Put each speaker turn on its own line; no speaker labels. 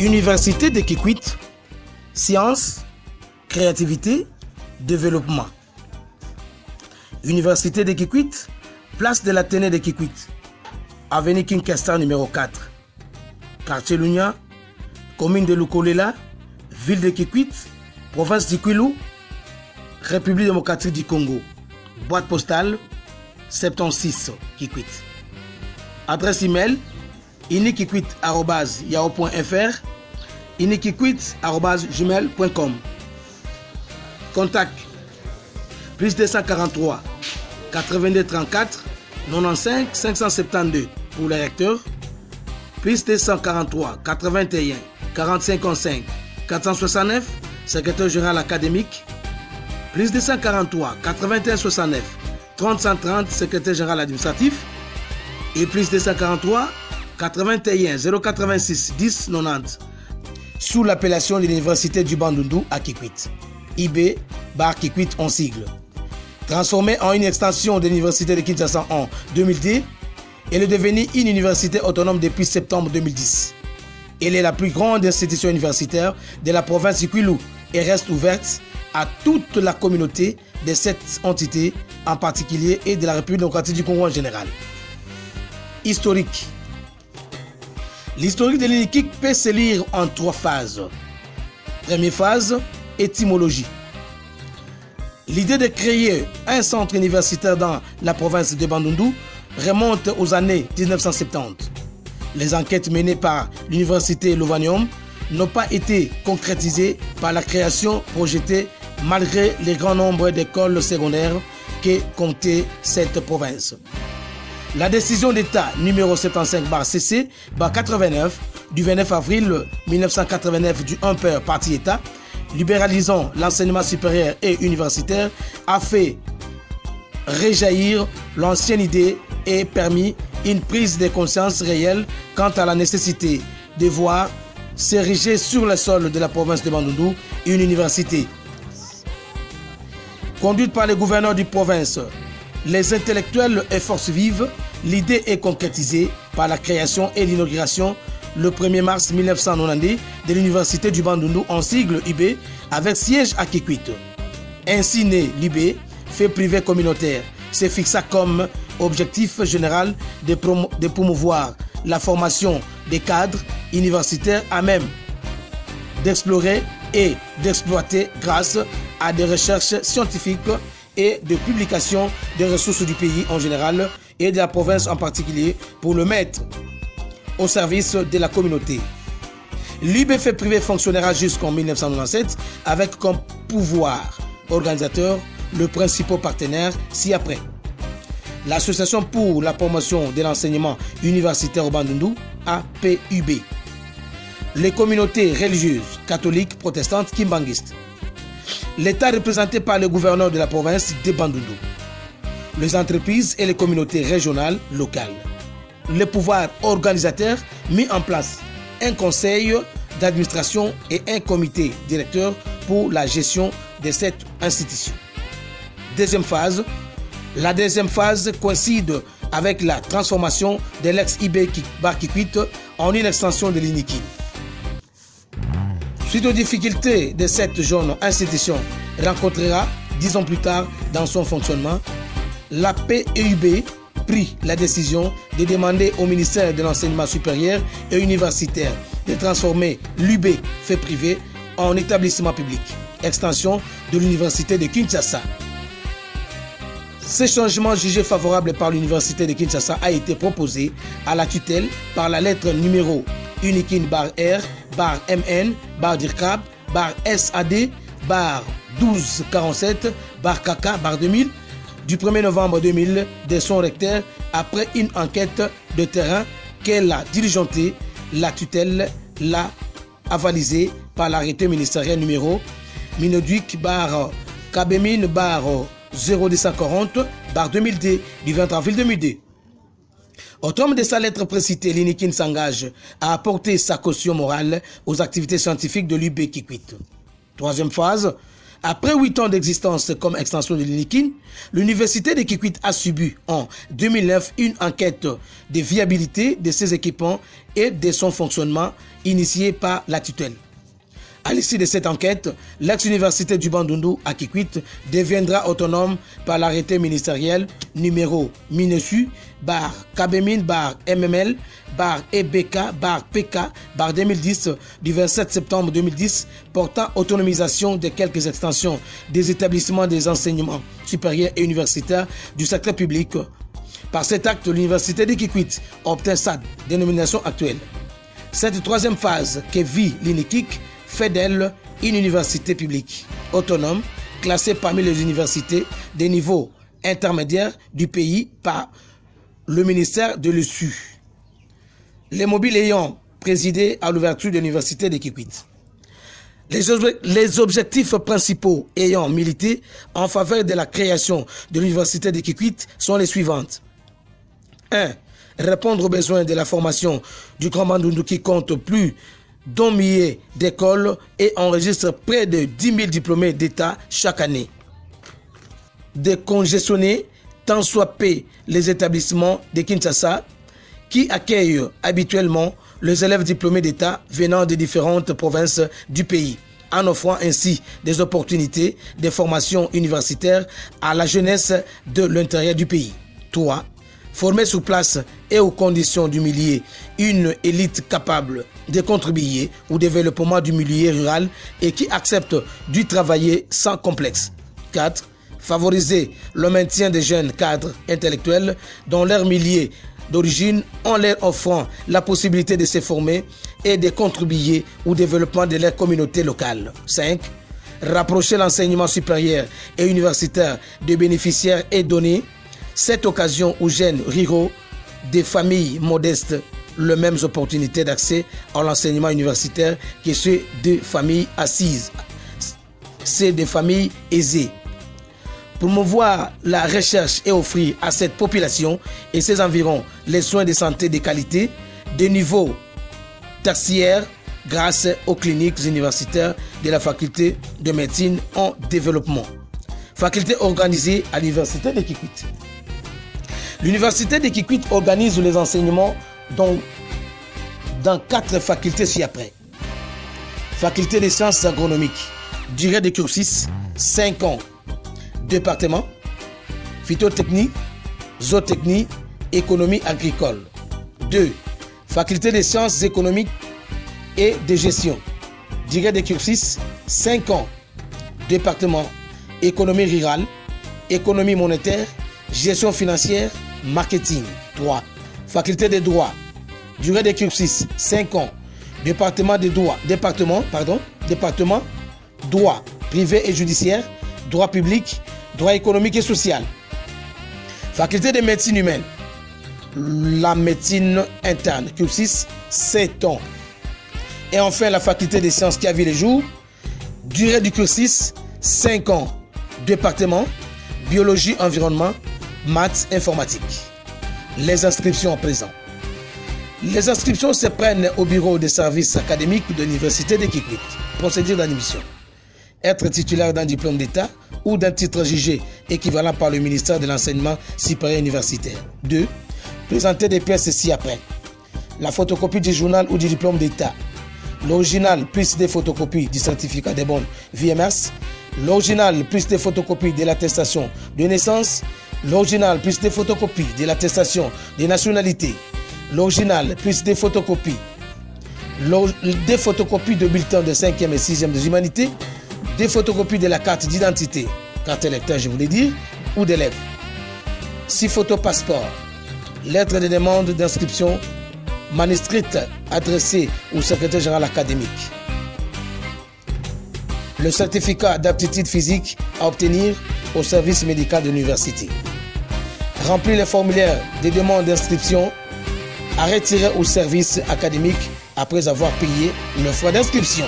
Université de Kikwit, sciences, créativité, développement. Université de Kikwit, place de l'Athénée de Kikwit, avenue Kinkesta numéro 4, quartier Lunya, commune de Lukolela, ville de Kikwit, province du Kwilu, République démocratique du Congo, boîte postale 76 Kikwit. Adresse email inikikwit@yahoo.fr, inikikwit@gmail.com. Contact plus 243 82 34 95 572 pour le recteur, plus 243 81 45 11 469 secrétaire général académique, plus 243 81 69 30 130 secrétaire général administratif et plus 243 81 086 10 90 sous l'appellation de l'université du Bandundu à Kikwit, IB bar Kikwit en sigle. Transformée en une extension de l'université de Kinshasa en 2010, elle est devenue une université autonome depuis septembre 2010. Elle est la plus grande institution universitaire de la province du Kwilu et reste ouverte à toute la communauté de cette entité en particulier et de la République démocratique du Congo en général. Historique. L'historique de l'UNIKIK peut se lire en 3 phases. Première phase, étymologie. L'idée de créer un centre universitaire dans la province de Bandundu remonte aux années 1970. Les enquêtes menées par l'université Lovanium n'ont pas été concrétisées par la création projetée malgré le grand nombre d'écoles secondaires que comptait cette province. La décision d'État numéro 75/CC/89 du 29 avril 1989 du 1 per parti État libéralisant l'enseignement supérieur et universitaire a fait rejaillir l'ancienne idée et permis une prise de conscience réelle quant à la nécessité de voir s'ériger sur le sol de la province de Bandundu une université. Conduite par les gouverneurs de province, les intellectuels et forces vives, l'idée est concrétisée par la création et l'inauguration le 1er mars 1990 de l'université du Bandundu en sigle UB avec siège à Kikwit. Ainsi né l'UB, fait privé communautaire, se fixa comme objectif général de promouvoir la formation des cadres universitaires à même d'explorer et d'exploiter grâce à des recherches scientifiques et de publications des ressources du pays en général et de la province en particulier pour le mettre au service de la communauté. L'UB fait privé fonctionnera jusqu'en 1997 avec comme pouvoir organisateur le principal partenaire ci-après. L'Association pour la promotion de l'enseignement universitaire au Bandundu, APUB. Les communautés religieuses, catholiques, protestantes, kimbanguistes. L'État représenté par le gouverneur de la province de Bandundu. Les entreprises et les communautés régionales, locales. Le pouvoir organisateur mis en place un conseil d'administration et un comité directeur pour la gestion de cette institution. Deuxième phase. La deuxième phase coïncide avec la transformation de l'ex-IB bar Kikwit en une extension de l'UNIKIK. Suite aux difficultés de cette jeune institution rencontrera 10 ans plus tard dans son fonctionnement, la PEUB prit la décision de demander au ministère de l'Enseignement supérieur et universitaire de transformer l'UB fait privé en établissement public, extension de l'université de Kinshasa. Ce changement jugé favorable par l'université de Kinshasa a été proposé à la tutelle par la lettre numéro UNIKIN /R /MN /DIRCAB /SAD /1247 /KK /2000 du 1er novembre 2000 de son recteur après une enquête de terrain qu'elle a diligentée. La tutelle l'a avalisée par l'arrêté ministériel numéro Minoduc Kabemin 0240 2002 du 20 avril 2002. Au terme de sa lettre précitée, l'UNIKIN s'engage à apporter sa caution morale aux activités scientifiques de l'UB Kikwit. Troisième phase, Après 8 ans d'existence comme extension de l'UNIKIN, l'Université de Kikwit a subi en 2009 une enquête de viabilité de ses équipements et de son fonctionnement initiée par la tutelle. À l'issue de cette enquête, l'ex-université du Bandundu à Kikwit deviendra autonome par l'arrêté ministériel numéro MINESU /KBMIN/MML/EBK/PK/2010 du 27 septembre 2010 portant autonomisation de quelques extensions des établissements des enseignements supérieurs et universitaires du secteur public. Par cet acte, l'université de Kikwit obtient sa dénomination actuelle. Cette troisième phase que vit l'UNIKIK fait d'elle une université publique autonome classée parmi les universités des niveaux intermédiaires du pays par le ministère de l'ESU. Les mobiles ayant présidé à l'ouverture de l'université de Kikwit. Les objectifs principaux ayant milité en faveur de la création de l'université de Kikwit sont les suivantes. 1. Répondre aux besoins de la formation du Grand Bandundu qui compte plus d'un millier d'écoles et enregistre près de 10 000 diplômés d'État chaque année. Décongestionner tant soit peu les établissements de Kinshasa qui accueillent habituellement les élèves diplômés d'État venant de différentes provinces du pays, en offrant ainsi des opportunités de formation universitaire à la jeunesse de l'intérieur du pays. 3. Former sur place et aux conditions du milieu une élite capable de contribuer au développement du milieu rural et qui accepte de travailler sans complexe. 4. Favoriser le maintien des jeunes cadres intellectuels dans leur milieu d'origine en leur offrant la possibilité de se former et de contribuer au développement de leur communauté locale. 5. Rapprocher l'enseignement supérieur et universitaire des bénéficiaires et donner cette occasion aux jeunes ruraux des familles modestes les mêmes opportunités d'accès à l'enseignement universitaire que ceux des familles assises, c'est des familles aisées. Promouvoir la recherche et offrir à cette population et ses environs les soins de santé de qualité de niveau tertiaire grâce aux cliniques universitaires de la faculté de médecine en développement. Faculté organisée à l'université de Kikwit. L'université de Kikwit organise les enseignements dans 4 facultés ci-après. Faculté des sciences agronomiques, durée de cursus 5 ans. Département, phytotechnie, zootechnie, économie agricole. 2. Faculté des sciences économiques et de gestion, durée de cursus 5 ans. Département, économie rurale, économie monétaire, gestion financière, marketing. 3. Faculté de droit, durée de cursus 5 ans. Département, droit privé et judiciaire, droit public, droit économique et social. Faculté de médecine humaine, la médecine interne, cursus 7 ans. Et enfin la faculté des sciences qui a vu le jour, durée du cursus 5 ans. Département, biologie, environnement, maths, informatique. Les inscriptions à présent. Les inscriptions se prennent au bureau des services académiques de l'université de Kikwit. Procédure d'admission. Être titulaire d'un diplôme d'État ou d'un titre jugé équivalent par le ministère de l'enseignement supérieur universitaire. 2. Présenter des pièces ci-après. La photocopie du journal ou du diplôme d'État. L'original plus des photocopies du certificat de bonne VMS. L'original plus des photocopies de l'attestation de naissance. L'original plus des photocopies de l'attestation de nationalité. L'original plus des photocopies de bulletins de 5e et 6e des humanités. Des photocopies de la carte d'identité, carte électeur je voulais dire, ou d'élève. 6 photos passeport, lettre de demande d'inscription manuscrite adressée au secrétaire général académique. Le certificat d'aptitude physique à obtenir au service médical de l'université. Remplir les formulaires de demande d'inscription à retirer au service académique après avoir payé le frais d'inscription.